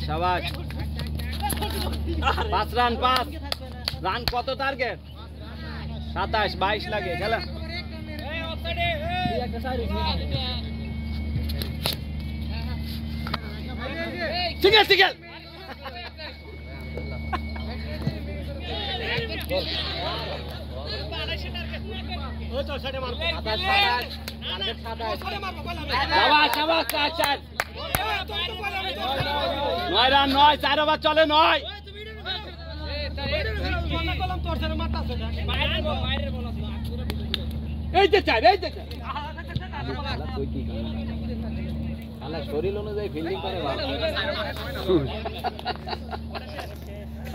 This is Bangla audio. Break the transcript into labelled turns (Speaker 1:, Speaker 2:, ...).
Speaker 1: शाबाश 5 রান কত টার্গেট 27 22 লাগে খেলা ঠিক আছে নয় রান 4 ওভার চলে 9 শরীর অনুযায়ী ফিল্ডিং করে